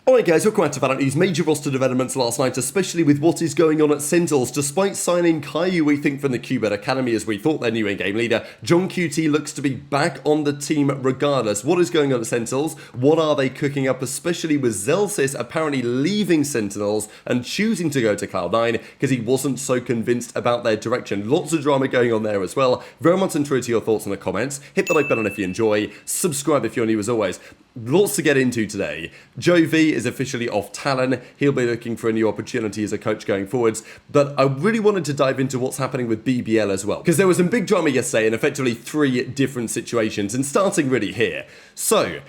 Alright guys, welcome back to VALORANT News. Major roster developments last night, especially with what is going on at Sentinels. Despite signing Caillou, we think, from the QBet Academy as we thought their new in-game leader, JohnQT looks to be back on the team regardless. What is going on at Sentinels? What are they cooking up, especially with Zellsis apparently leaving Sentinels and choosing to go to Cloud9 because he wasn't so convinced about their direction. Lots of drama going on there as well. Very much interested to your thoughts in the comments. Hit the like button if you enjoy. Subscribe if you're new as always. Lots to get into today. Joe V is officially off Talon. He'll be looking for a new opportunity as a coach going forwards. But I really wanted to dive into what's happening with BBL as well, because there was some big drama yesterday in effectively 3 different situations, and starting really here. So,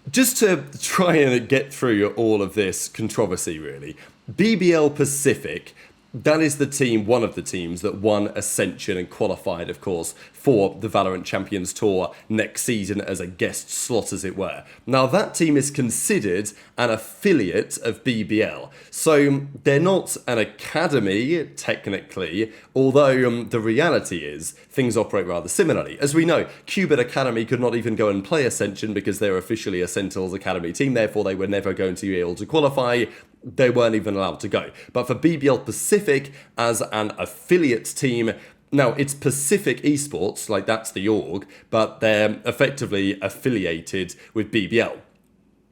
just to try and get through all of this controversy really, BBL Pacific, that is the team, one of the teams that won Ascension and qualified, of course, for the VALORANT Champions Tour next season as a guest slot, as it were. Now, that team is considered an affiliate of BBL. So they're not an academy, technically, although the reality is things operate rather similarly. As we know, QBet Academy could not even go and play Ascension because they're officially a Sentinels Academy team, therefore they were never going to be able to qualify. They weren't even allowed to go. But for BBL Pacific as an affiliate team, now it's Pacific Esports, like that's the org, but they're effectively affiliated with BBL.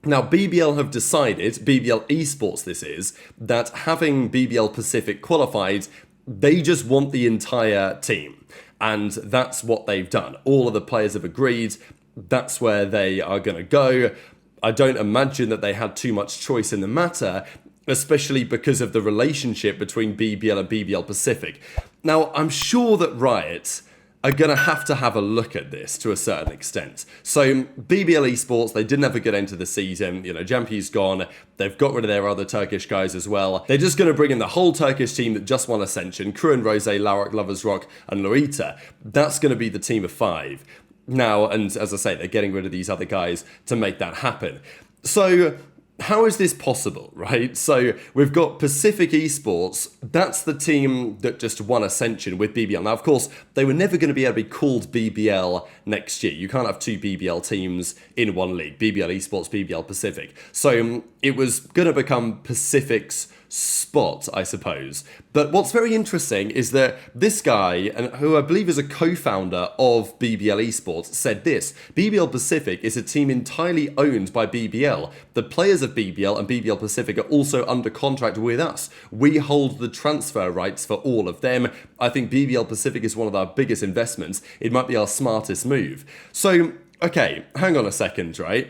Now, BBL have decided, BBL Esports this is, that having BBL Pacific qualified, they just want the entire team. And that's what they've done. All of the players have agreed, that's where they are going to go. I don't imagine that they had too much choice in the matter, especially because of the relationship between BBL and BBL Pacific. Now, I'm sure that Riot are going to have a look at this to a certain extent. So, BBL Esports, they didn't have a good end to the season. You know, Jampi's gone. They've got rid of their other Turkish guys as well. They're just going to bring in the whole Turkish team that just won Ascension, Crew and Rose, Larok, Lovers Rock, and Lorita. That's going to be the team of 5. Now, and as I say, they're getting rid of these other guys to make that happen. So, how is this possible, right? So, we've got Pacific Esports, that's the team that just won Ascension with BBL. Now, of course, they were never going to be able to be called BBL next year. You can't have 2 BBL teams in one league, BBL Esports, BBL Pacific. So, it was going to become Pacific's spot, I suppose. But what's very interesting is that this guy, and who I believe is a co-founder of BBL Esports, said this: BBL Pacific is a team entirely owned by BBL. The players of BBL and BBL Pacific are also under contract with us. We hold the transfer rights for all of them. I think BBL Pacific is one of our biggest investments. It might be our smartest move. So, okay, hang on a second, right?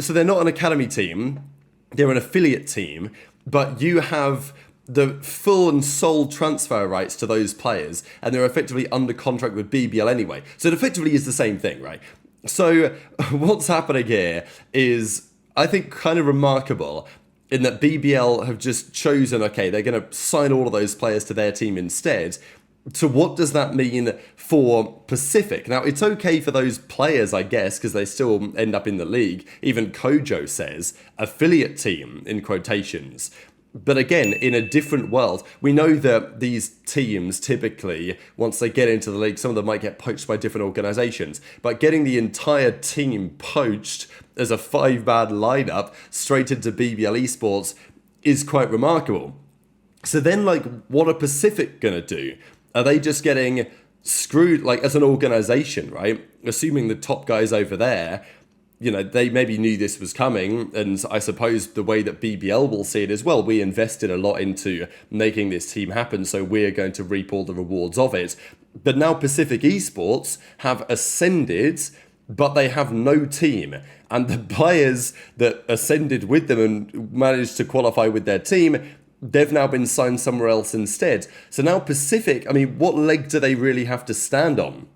So they're not an academy team, they're an affiliate team, but you have the full and sole transfer rights to those players, and they're effectively under contract with BBL anyway. So it effectively is the same thing, right? So what's happening here is, I think, kind of remarkable in that BBL have just chosen, okay, they're going to sign all of those players to their team instead. So what does that mean for Pacific? Now, it's okay for those players, I guess, because they still end up in the league. Even Kojo says, affiliate team, in quotations. But again, in a different world, we know that these teams typically, once they get into the league, some of them might get poached by different organizations. But getting the entire team poached as a 5-man lineup straight into BBL Esports is quite remarkable. So then, like, what are Pacific going to do? Are they just getting screwed, like, as an organization, right? Assuming the top guys over there, you know, they maybe knew this was coming, and I suppose the way that BBL will see it is, well, we invested a lot into making this team happen, so we're going to reap all the rewards of it. But now Pacific Esports have ascended, but they have no team. And the players that ascended with them and managed to qualify with their team, they've now been signed somewhere else instead. So now Pacific, I mean, what leg do they really have to stand on?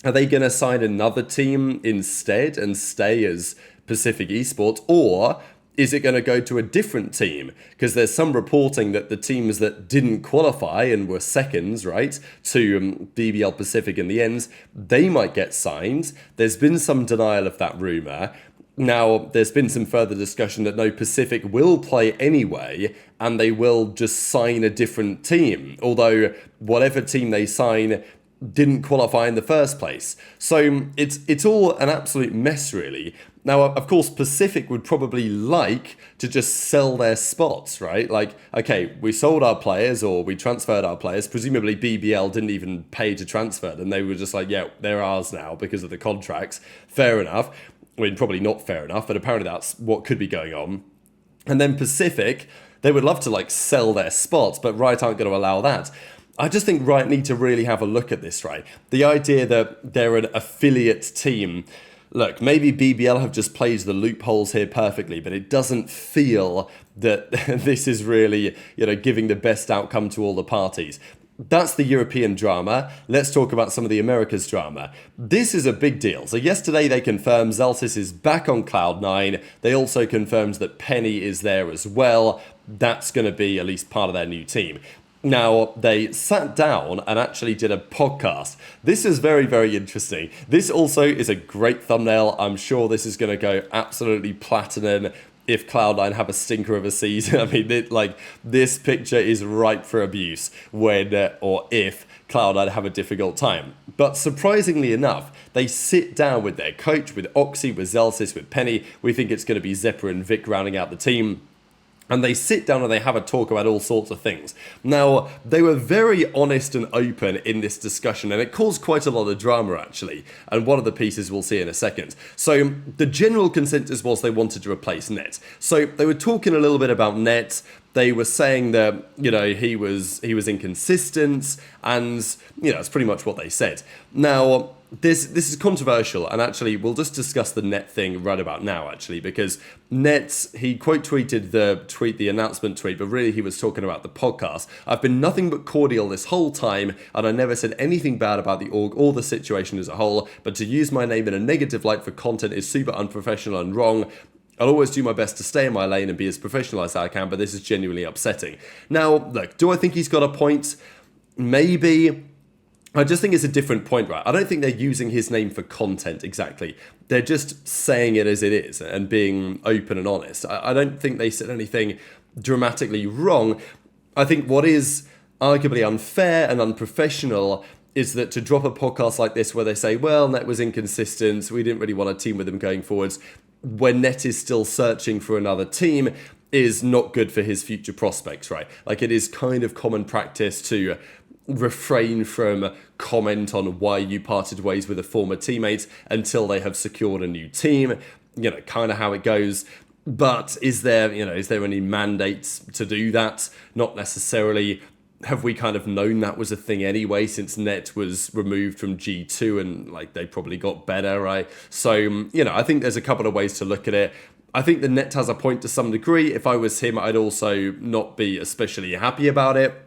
Are they going to sign another team instead and stay as Pacific Esports? Or is it going to go to a different team? Because there's some reporting that the teams that didn't qualify and were seconds, right, to BBL Pacific in the end, they might get signed. There's been some denial of that rumour. Now, there's been some further discussion that no, Pacific will play anyway, and they will just sign a different team. Although, whatever team they sign didn't qualify in the first place. So, it's all an absolute mess, really. Now, of course, Pacific would probably like to just sell their spots, right? Like, okay, we sold our players or we transferred our players. Presumably BBL didn't even pay to transfer them. They were just like, yeah, they're ours now because of the contracts. Fair enough. I mean, probably not fair enough, but apparently that's what could be going on. And then Pacific, they would love to like sell their spots, but Riot aren't going to allow that. I just think Riot need to really have a look at this, right? The idea that they're an affiliate team. Look, maybe BBL have just played the loopholes here perfectly, but it doesn't feel that this is really, giving the best outcome to all the parties. That's the European drama. Let's talk about some of the Americas drama. This is a big deal. So yesterday they confirmed Zellsis is back on Cloud9. They also confirmed that Penny is there as well. That's going to be at least part of their new team. Now, they sat down and actually did a podcast. This is very, very interesting. This also is a great thumbnail. I'm sure this is going to go absolutely platinum if Cloud9 have a stinker of a season. I mean, this picture is ripe for abuse when or if Cloud9 have a difficult time. But surprisingly enough, they sit down with their coach, with Oxy, with Zellsis, with Penny. We think it's going to be Zephyr and Vic rounding out the team. And they sit down and they have a talk about all sorts of things. Now, they were very honest and open in this discussion, and it caused quite a lot of drama, actually. And one of the pieces we'll see in a second. So, the general consensus was they wanted to replace neT. So, they were talking a little bit about neT. They were saying that, he was inconsistent, and, that's pretty much what they said. Now, this is controversial, and actually we'll just discuss the neT thing right about now, actually, because neT, he quote tweeted the announcement tweet, but really he was talking about the podcast. I've been nothing but cordial this whole time, and I never said anything bad about the org or the situation as a whole, but to use my name in a negative light for content is super unprofessional and wrong. I'll always do my best to stay in my lane and be as professional as I can, but this is genuinely upsetting. Now, look, do I think he's got a point? Maybe. I just think it's a different point, right? I don't think they're using his name for content exactly. They're just saying it as it is and being open and honest. I don't think they said anything dramatically wrong. I think what is arguably unfair and unprofessional is that to drop a podcast like this where they say, well, neT was inconsistent, we didn't really want to team with them going forwards, when neT is still searching for another team, is not good for his future prospects, right? Like, it is kind of common practice to refrain from comment on why you parted ways with a former teammate until they have secured a new team, kind of how it goes. But is there any mandates to do that? Not necessarily. Have we kind of known that was a thing anyway, since neT was removed from G2 and they probably got better, right? So, I think there's a couple of ways to look at it. I think the neT has a point to some degree. If I was him, I'd also not be especially happy about it.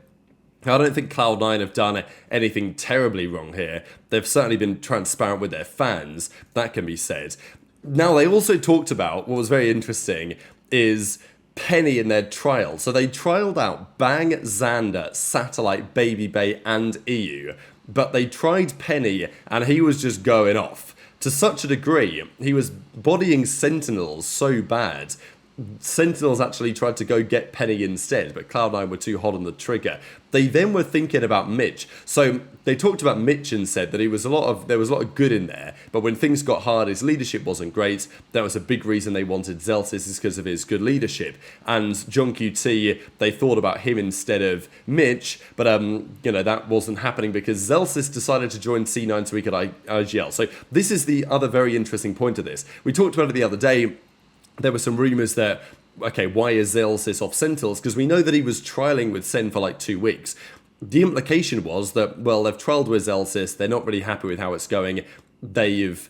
I don't think Cloud9 have done anything terribly wrong here. They've certainly been transparent with their fans. That can be said. Now, they also talked about, what was very interesting, is Penny in their trial. So they trialed out Bang, Xander, Satellite, Baby Bay, and EU. But they tried Penny, and he was just going off. To such a degree, he was bodying Sentinels so bad. Sentinels actually tried to go get Penny instead, but Cloud9 were too hot on the trigger. They then were thinking about Mitch. So they talked about Mitch and said that there was a lot of good in there, but when things got hard, his leadership wasn't great. That was a big reason they wanted Zellsis, is because of his good leadership. And JohnQT, they thought about him instead of Mitch, but that wasn't happening because Zellsis decided to join C9 so he could IGL. So this is the other very interesting point of this. We talked about it the other day. There were some rumours that, okay, why is Zellsis off Sentinels? Because we know that he was trialling with Sen for 2 weeks. The implication was that, well, they've trialled with Zellsis, they're not really happy with how it's going, they've,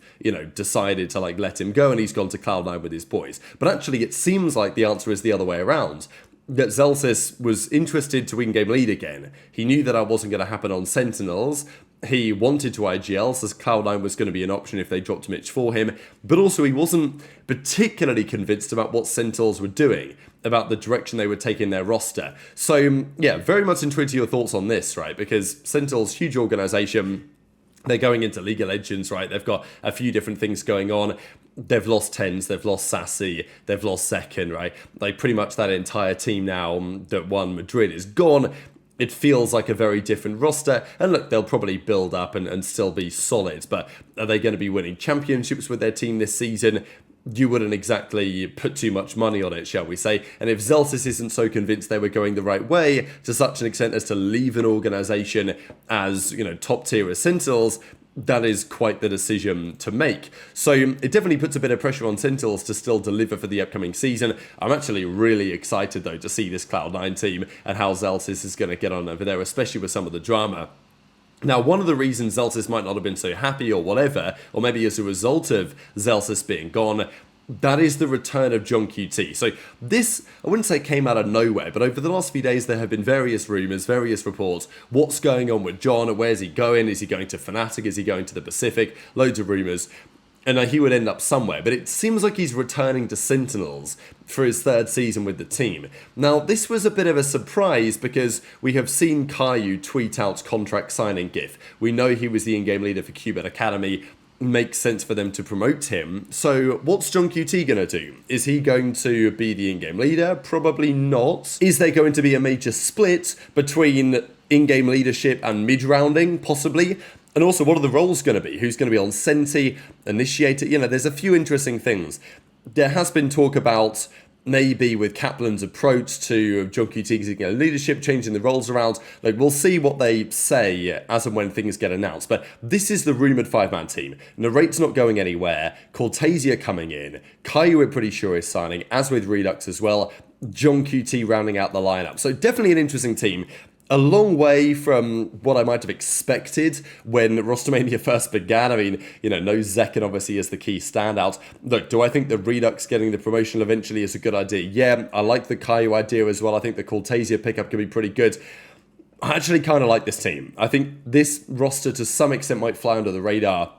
decided to let him go and he's gone to Cloud9 with his boys. But actually, it seems like the answer is the other way around. That Zellsis was interested to win game lead again. He knew that wasn't going to happen on Sentinels. He wanted to IGL, so Cloud9 was going to be an option if they dropped Mitch for him, but also he wasn't particularly convinced about what Sentinels were doing, about the direction they were taking their roster. So, yeah, very much intrigued to your thoughts on this, right? Because Sentinels, huge organisation, they're going into League of Legends, right? They've got a few different things going on. They've lost TenZ, they've lost Sassy, they've lost Second, right? Pretty much that entire team now that won Madrid is gone. It feels like a very different roster, and look, they'll probably build up and still be solid, but are they going to be winning championships with their team this season? you wouldn't exactly put too much money on it, shall we say. And if Zellsis isn't so convinced they were going the right way to such an extent as to leave an organization as, top tier as Sentinels, that is quite the decision to make. So it definitely puts a bit of pressure on Sentinels to still deliver for the upcoming season. I'm actually really excited, though, to see this Cloud9 team and how Zellsis is going to get on over there, especially with some of the drama. Now, one of the reasons Zellsis might not have been so happy or whatever, or maybe as a result of Zellsis being gone, that is the return of JohnQT. So this, I wouldn't say came out of nowhere, but over the last few days there have been various rumours, various reports. What's going on with John? Where's he going? Is he going to Fnatic? Is he going to the Pacific? Loads of rumours. And he would end up somewhere, but it seems like he's returning to Sentinels for his third season with the team. Now, this was a bit of a surprise because we have seen Caillou tweet out contract signing gif. We know he was the in-game leader for QBet Academy. Makes sense for them to promote him. So what's JohnQT going to do? Is he going to be the in-game leader? Probably not. Is there going to be a major split between in-game leadership and mid-rounding? Possibly. And also, what are the roles going to be? Who's going to be on Senti, Initiator? There's a few interesting things. There has been talk about maybe with Kaplan's approach to JohnQT's leadership, changing the roles around. We'll see what they say as and when things get announced. But this is the rumoured 5-man team. Narrate's not going anywhere. Cortasia coming in. Caillou, we're pretty sure, is signing, as with Redux as well. JohnQT rounding out the lineup. So definitely an interesting team. A long way from what I might have expected when Rostermania first began. I mean, no Zekken obviously as the key standout. Look, do I think the Redux getting the promotion eventually is a good idea? Yeah, I like the Caillou idea as well. I think the Cortasia pickup could be pretty good. I actually kind of like this team. I think this roster to some extent might fly under the radar.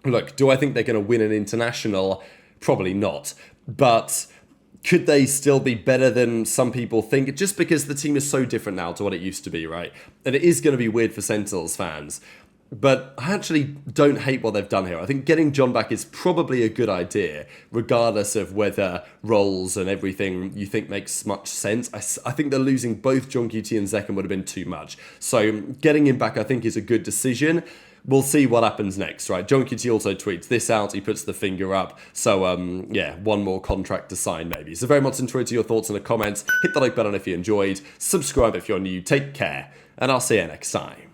Look, do I think they're going to win an international? Probably not. But could they still be better than some people think? Just because the team is so different now to what it used to be, right? And it is going to be weird for Sentinels fans. But I actually don't hate what they've done here. I think getting John back is probably a good idea, regardless of whether roles and everything you think makes much sense. I think that losing both JohnQT and Zekken would have been too much. So getting him back, I think, is a good decision. We'll see what happens next, right? JohnQT also tweets this out. He puts the finger up. So, yeah, one more contract to sign, maybe. So very much into your thoughts in the comments. Hit the like button if you enjoyed. Subscribe if you're new. Take care. And I'll see you next time.